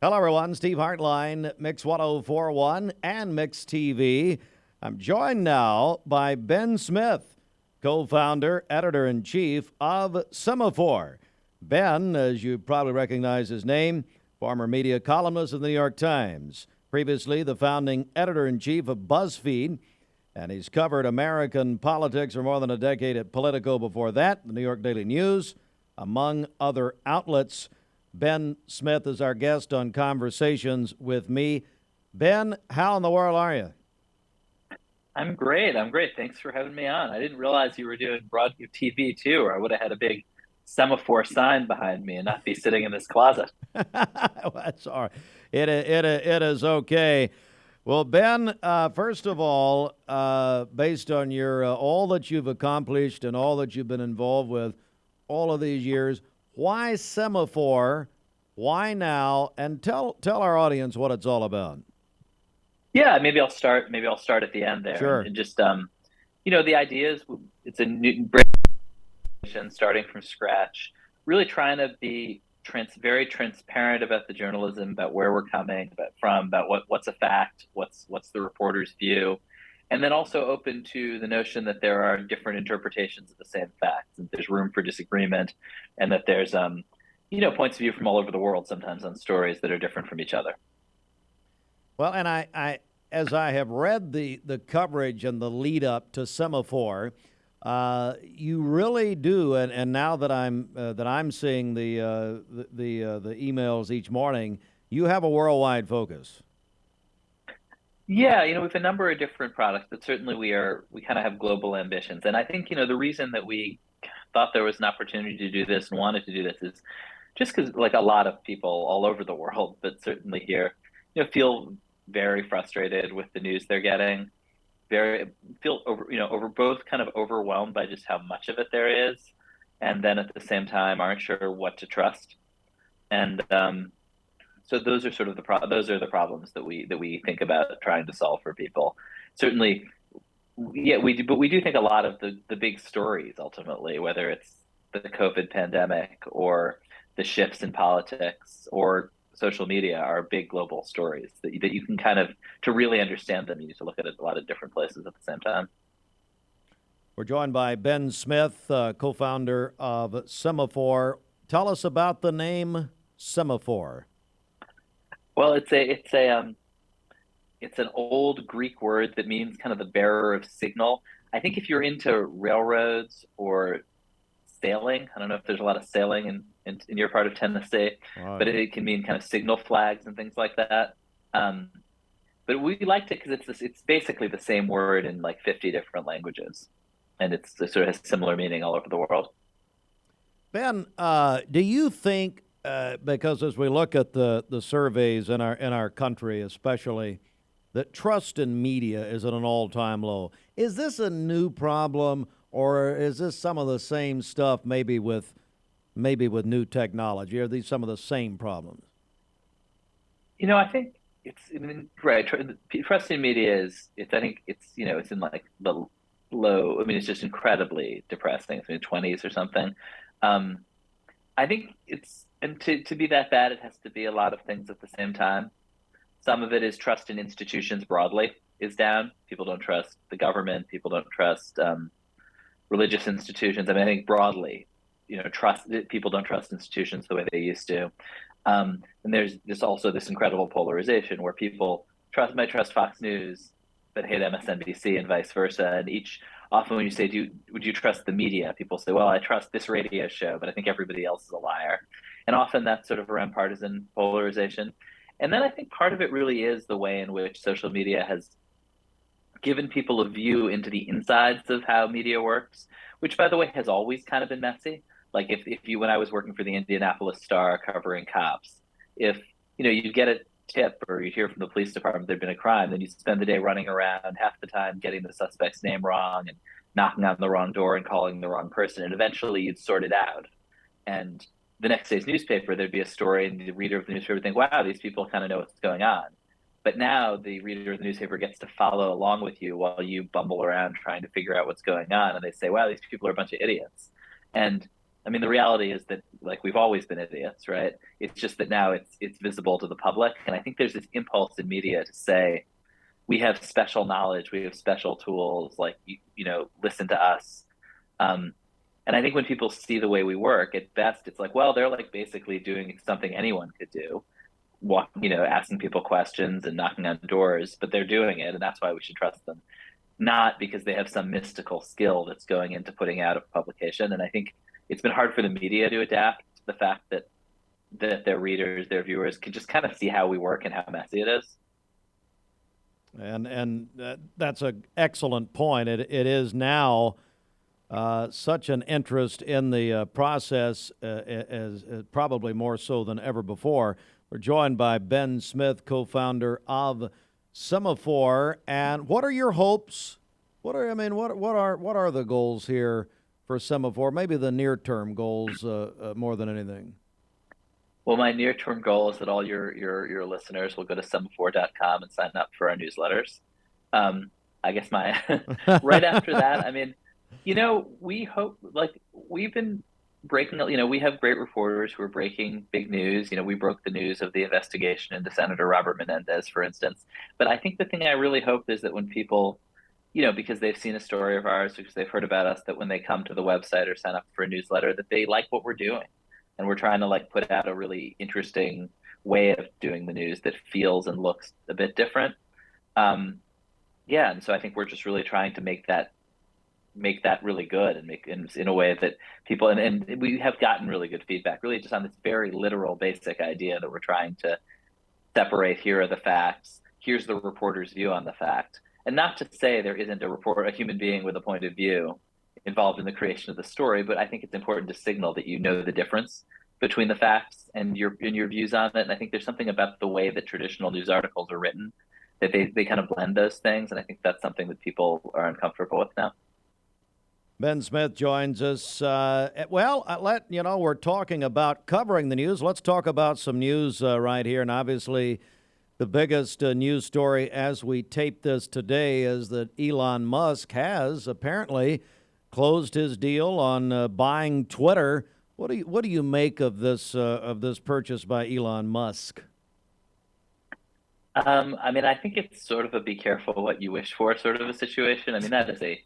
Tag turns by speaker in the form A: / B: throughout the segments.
A: Hello, everyone. Steve Hartline, Mix 1041 and Mix TV. I'm joined now by Ben Smith, co founder, editor in chief of Semafor. Ben, as you probably recognize his name, former media columnist of the New York Times, previously the founding editor in chief of BuzzFeed, and he's covered American politics for more than a decade at Politico before that, the New York Daily News, among other outlets. Ben Smith is our guest on Conversations with Me. Ben, how in the world are you?
B: I'm great. I'm great. Thanks for having me on. I didn't realize you were doing broad TV too, or I would have had a big semaphore sign behind me and not be sitting in this closet.
A: That's all right. It is okay. Well, Ben, first of all, based on your all that you've accomplished and all that you've been involved with all of these years, why Semafor? Why now? And tell our audience what it's all about.
B: Yeah, maybe I'll start. Maybe I'll start at the end there, and,
A: Sure.
B: and just the idea is it's a new brand starting from scratch, really trying to be very transparent about the journalism, about where we're coming from, about what's a fact, what's the reporter's view, and then also open to the notion that there are different interpretations of the same facts, and there's room for disagreement, and that there's points of view from all over the world sometimes on stories that are different from each other.
A: Well, and as I have read the coverage and the lead up to Semafor, you really do, and now that I'm seeing the emails each morning, you have a worldwide focus.
B: Yeah, we have a number of different products, but certainly we kind of have global ambitions. And I think, the reason that we thought there was an opportunity to do this and wanted to do this is just because like a lot of people all over the world, but certainly here, feel very frustrated with the news they're getting, very feel over both kind of overwhelmed by just how much of it there is, and then at the same time aren't sure what to trust. And so those are sort of those are the problems that we think about trying to solve for people. Certainly, yeah, we do, but we do think a lot of the big stories ultimately, whether it's the COVID pandemic or the shifts in politics or social media, are big global stories that you can kind of to really understand them. You need to look at it a lot of different places at the same time.
A: We're joined by Ben Smith, co-founder of Semafor. Tell us about the name Semafor.
B: Well, it's an old Greek word that means kind of the bearer of signal. I think if you're into railroads or sailing, I don't know if there's a lot of sailing in your part of Tennessee,
A: Wow.
B: but it can mean kind of signal flags and things like that. Um, but we liked it because it's basically the same word in like 50 different languages, and it sort of has similar meaning all over the world.
A: Ben, do you think because as we look at the surveys in our country, especially, that trust in media is at an all time low? Is this a new problem, or is this some of the same stuff? Maybe with new technology, are these some of the same problems?
B: I think I mean, right. Trust in media is, I think it's in like the low, I mean, it's just incredibly depressing. It's in the 20s or something. Um, I think and to be that bad, it has to be a lot of things at the same time. Some of it is trust in institutions broadly is down. People don't trust the government. People don't trust religious institutions. I mean, I think broadly, trust people don't trust institutions the way they used to. And there's this also this incredible polarization where people might trust Fox News but hate MSNBC and vice versa. And each often when you say, would you trust the media? People say, well, I trust this radio show, but I think everybody else is a liar. And often that's sort of around partisan polarization. And then I think part of it really is the way in which social media has given people a view into the insides of how media works, which by the way has always kind of been messy. Like if you when I was working for the Indianapolis Star covering cops, if you'd get a tip or you'd hear from the police department there'd been a crime, then you'd spend the day running around half the time getting the suspect's name wrong and knocking on the wrong door and calling the wrong person, and eventually you'd sort it out. And the next day's newspaper, there'd be a story, and the reader of the newspaper would think, "Wow, these people kind of know what's going on." But now the reader of the newspaper gets to follow along with you while you bumble around trying to figure out what's going on, and they say, "Wow, these people are a bunch of idiots." And I mean, the reality is that like we've always been idiots, right? It's just that now it's visible to the public, and I think there's this impulse in media to say we have special knowledge, we have special tools, like listen to us. Um, and I think when people see the way we work, at best, it's like, well, they're like basically doing something anyone could do, asking people questions and knocking on doors, but they're doing it, and that's why we should trust them, not because they have some mystical skill that's going into putting out a publication. And I think it's been hard for the media to adapt to the fact that their readers, their viewers, can just kind of see how we work and how messy it is.
A: And that's an excellent point. It is now such an interest in the process, as probably more so than ever before. We're joined by Ben Smith, co-founder of Semafor. And what are your hopes? What are the goals here for Semafor? Maybe the near-term goals more than anything.
B: Well, my near-term goal is that all your listeners will go to semafor.com and sign up for our newsletters. I guess my right after that, I mean, we hope, like, we've been breaking, we have great reporters who are breaking big news. We broke the news of the investigation into Senator Robert Menendez, for instance. But I think the thing I really hope is that when people, because they've seen a story of ours, because they've heard about us, that when they come to the website or sign up for a newsletter, that they like what we're doing. And we're trying to like put out a really interesting way of doing the news that feels and looks a bit different. Um, yeah, and so I think we're just really trying to make that really good and make in a way that people and we have gotten really good feedback, really just on this very literal, basic idea that we're trying to separate. Here are the facts. Here's the reporter's view on the fact, and not to say there isn't a human being with a point of view involved in the creation of the story, but I think it's important to signal that you know the difference between the facts and your views on it. And I think there's something about the way that traditional news articles are written that they kind of blend those things, and I think that's something that people are uncomfortable with now.
A: Ben Smith joins us. We're talking about covering the news. Let's talk about some news right here. And obviously, the biggest news story as we tape this today is that Elon Musk has apparently closed his deal on buying Twitter. What do you make of this purchase by Elon Musk?
B: I mean, I think it's sort of a be careful what you wish for sort of a situation. I mean, that is a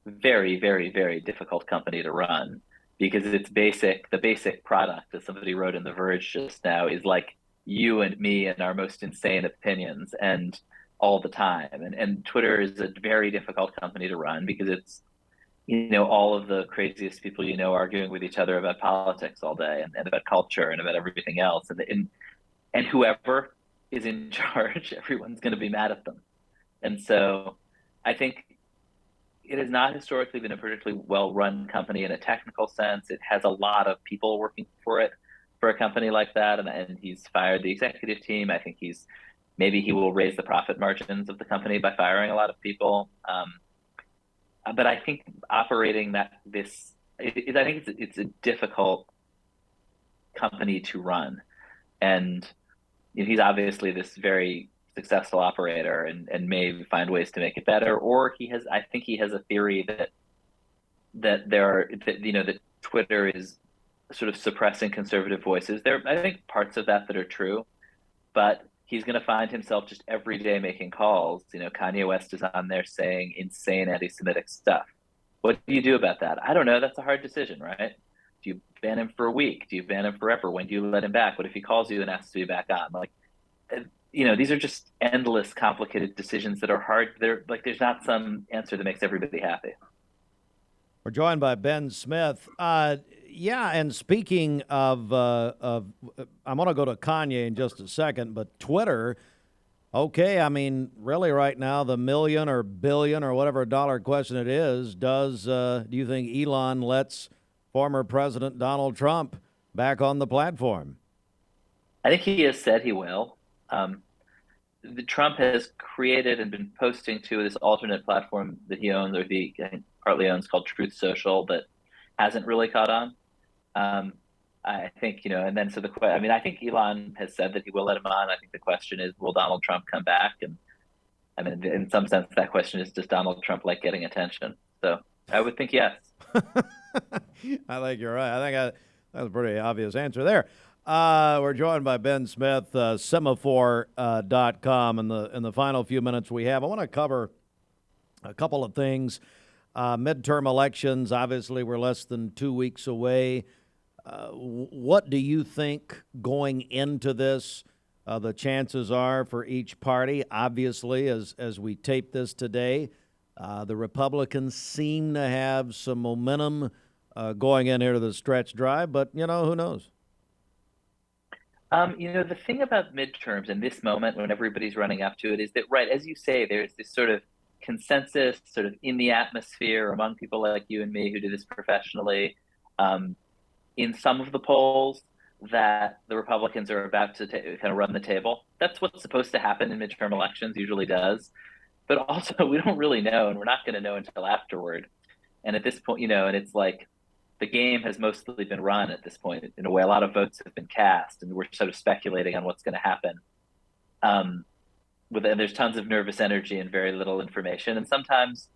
B: very, very, very difficult company to run because the basic product, as somebody wrote in The Verge just now, is like you and me and our most insane opinions and all the time. And Twitter is a very difficult company to run because it's, all of the craziest people arguing with each other about politics all day and about culture and about everything else. And whoever is in charge, everyone's going to be mad at them. And so I think it has not historically been a particularly well-run company in a technical sense. It has a lot of people working for it for a company like that, and he's fired the executive team. I think maybe he will raise the profit margins of the company by firing a lot of people. But I think operating I think it's a difficult company to run, and he's obviously this very successful operator and may find ways to make it better. Or I think he has a theory that Twitter is sort of suppressing conservative voices. I think parts of that are true, but he's going to find himself just every day making calls. Kanye West is on there saying insane anti-Semitic stuff. What do you do about that? I don't know. That's a hard decision, right? Do you ban him for a week? Do you ban him forever? When do you let him back? What if he calls you and asks to be back on? Like, these are just endless, complicated decisions that are hard. There's not some answer that makes everybody happy.
A: We're joined by Ben Smith. And speaking of I'm going to go to Kanye in just a second, but Twitter. Okay, I mean, really, right now, the million or billion or whatever dollar question it is, do you think Elon lets former President Donald Trump back on the platform?
B: I think he has said he will. The Trump has created and been posting to this alternate platform that he owns, or he I think, partly owns, called Truth Social, that hasn't really caught on. I think, and then I think Elon has said that he will let him on. I think the question is, will Donald Trump come back? And I mean, in some sense, that question is, does Donald Trump like getting attention? So I would think yes.
A: I think you're right. That's a pretty obvious answer there. We're joined by Ben Smith, Semafor.com. In the final few minutes we have, I want to cover a couple of things. Midterm elections, obviously, we're less than 2 weeks away. What do you think going into this the chances are for each party? Obviously, as we tape this today, the Republicans seem to have some momentum going in here to the stretch drive, but, who knows?
B: The thing about midterms in this moment when everybody's running up to it is that, right, as you say, there's this sort of consensus sort of in the atmosphere among people like you and me who do this professionally, in some of the polls that the Republicans are about to kind of run the table. That's what's supposed to happen in midterm elections, usually does. But also, we don't really know, and we're not going to know until afterward. And at this point, and it's like the game has mostly been run at this point. In a way, a lot of votes have been cast, and we're sort of speculating on what's going to happen. And there's tons of nervous energy and very little information. And sometimes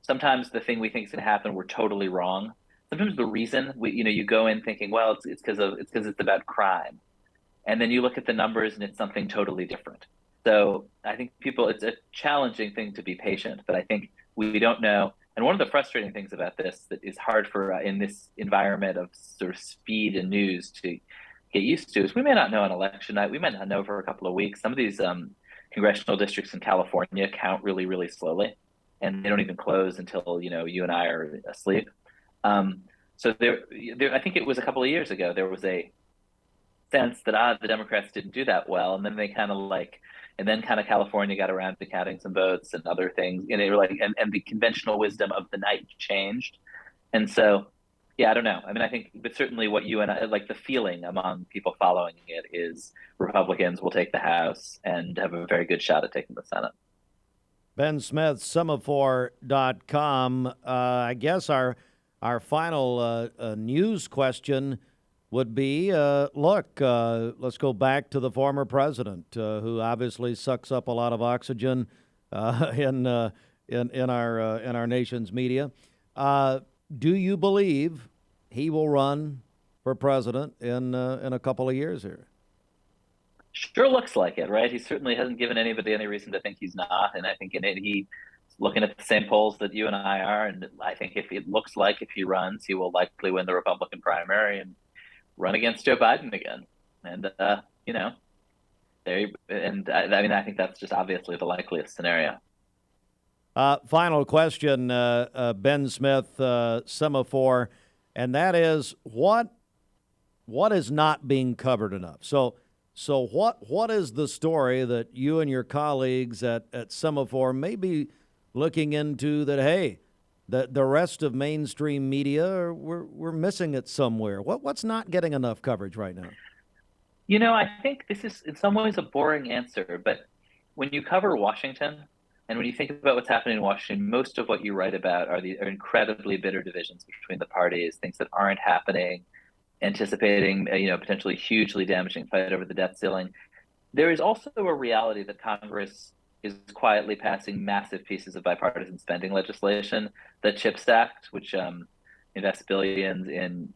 B: the thing we think is going to happen, we're totally wrong. Sometimes the reason you go in thinking, well, it's because it's about crime, and then you look at the numbers and it's something totally different. So I think it's a challenging thing to be patient, but I think we don't know. And one of the frustrating things about this that is hard for in this environment of sort of speed and news to get used to is we may not know on election night. We might not know for a couple of weeks. Some of these congressional districts in California count really, really slowly, and they don't even close until you and I are asleep. So there, I think it was a couple of years ago, there was a sense that the Democrats didn't do that well, and then California got around to counting some votes and other things, and they were like, and the conventional wisdom of the night changed, and so yeah, I don't know. I mean, I think, but certainly what you and I like the feeling among people following it is Republicans will take the House and have a very good shot at taking the Senate.
A: Ben Smith, Semafor.com. I guess our final news question would be, let's go back to the former president, who obviously sucks up a lot of oxygen in our nation's media. Do you believe he will run for president in a couple of years here?
B: Sure looks like it, right? He certainly hasn't given anybody any reason to think he's not, and I think he's looking at the same polls that you and I are, and I think if he runs, he will likely win the Republican primary and run against Joe Biden again. And I think that's just obviously the likeliest scenario.
A: Final question, Ben Smith, Semafor, and that is what is not being covered enough? So what is the story that you and your colleagues at Semafor may be looking into that, hey, the rest of mainstream media, we're missing it somewhere? What's not getting enough coverage right now?
B: I think this is in some ways a boring answer, but when you cover Washington and when you think about what's happening in Washington, most of what you write about are incredibly bitter divisions between the parties, things that aren't happening, anticipating, potentially hugely damaging fight over the debt ceiling. There is also a reality that Congress is quietly passing massive pieces of bipartisan spending legislation. The CHIPS Act, which invests billions in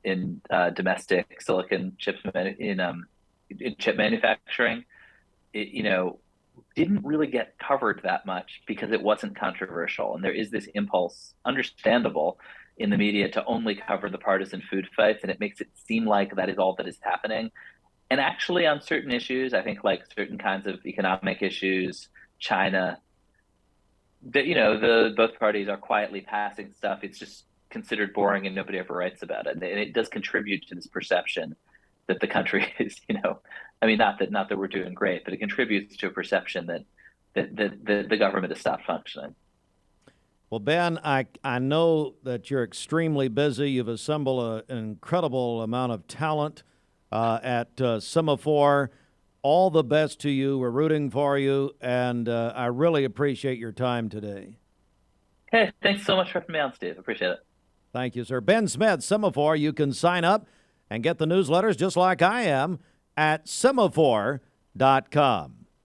B: domestic silicon chips in chip manufacturing, didn't really get covered that much because it wasn't controversial. And there is this impulse, understandable, in the media to only cover the partisan food fights, and it makes it seem like that is all that is happening. And actually, on certain issues, I think like certain kinds of economic issues, China, both parties are quietly passing stuff. It's just considered boring and nobody ever writes about it. And it does contribute to this perception that the country is, not that we're doing great, but it contributes to a perception that the government has stopped functioning.
A: Well, Ben, I know that you're extremely busy. You've assembled an incredible amount of talent at Semafor. All the best to you. We're rooting for you, and I really appreciate your time today.
B: Hey, thanks so much for having me on, Steve. Appreciate it.
A: Thank you, sir. Ben Smith, Semafor. You can sign up and get the newsletters just like I am at Semafor.com.